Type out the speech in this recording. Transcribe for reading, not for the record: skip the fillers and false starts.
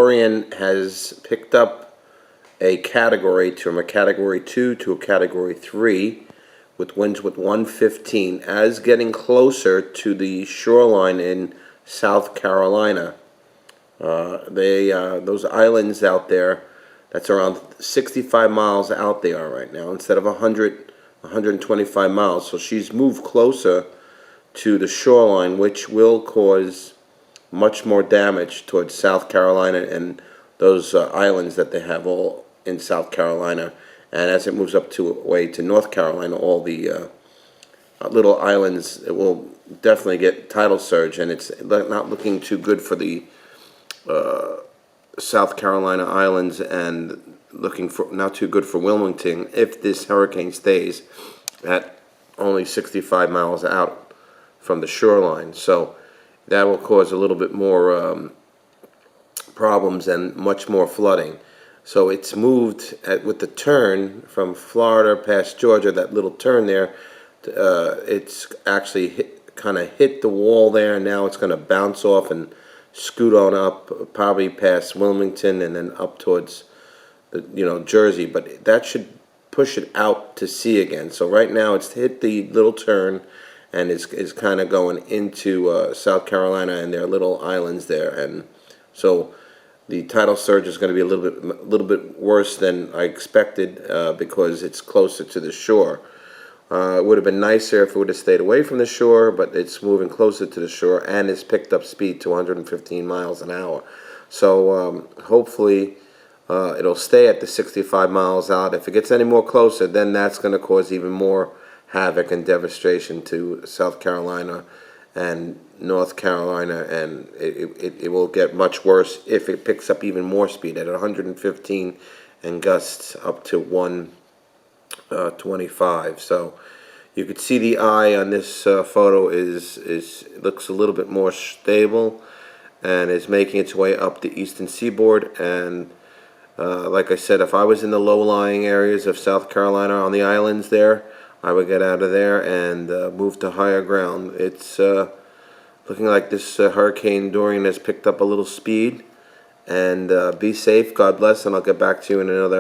Dorian has picked up a category from a category 2 to a category 3 with winds with 115 as getting closer to the shoreline in South Carolina. Those islands out there, that's around 65 miles out there right now instead of 125 miles. So she's moved closer to the shoreline, which will cause much more damage towards South Carolina and those islands that they have all in South Carolina. And as it moves up to way to North Carolina, all the little islands, it will definitely get tidal surge, and it's not looking too good for the South Carolina islands, and looking for not too good for Wilmington if this hurricane stays at only 65 miles out from the shoreline. So that will cause a little bit more problems and much more flooding. So it's moved with the turn from Florida past Georgia, that little turn there. It's actually kind of hit the wall there, and now it's going to bounce off and scoot on up, probably past Wilmington and then up towards Jersey. But that should push it out to sea again. So right now it's hit the little turn and is kind of going into South Carolina and their little islands there, and so the tidal surge is going to be a little bit worse than I expected because it's closer to the shore. It would have been nicer if it would have stayed away from the shore, but it's moving closer to the shore and it's picked up speed to 115 miles an hour. So hopefully it'll stay at the 65 miles out. If it gets any more closer, then that's going to cause even more havoc and devastation to South Carolina and North Carolina, and it will get much worse if it picks up even more speed at 115 and gusts up to 125. So you could see the eye on this photo looks a little bit more stable and is making its way up the eastern seaboard. And like I said, if I was in the low-lying areas of South Carolina on the islands there, I would get out of there and move to higher ground. It's looking like this Hurricane Dorian has picked up a little speed. And be safe, God bless, and I'll get back to you in another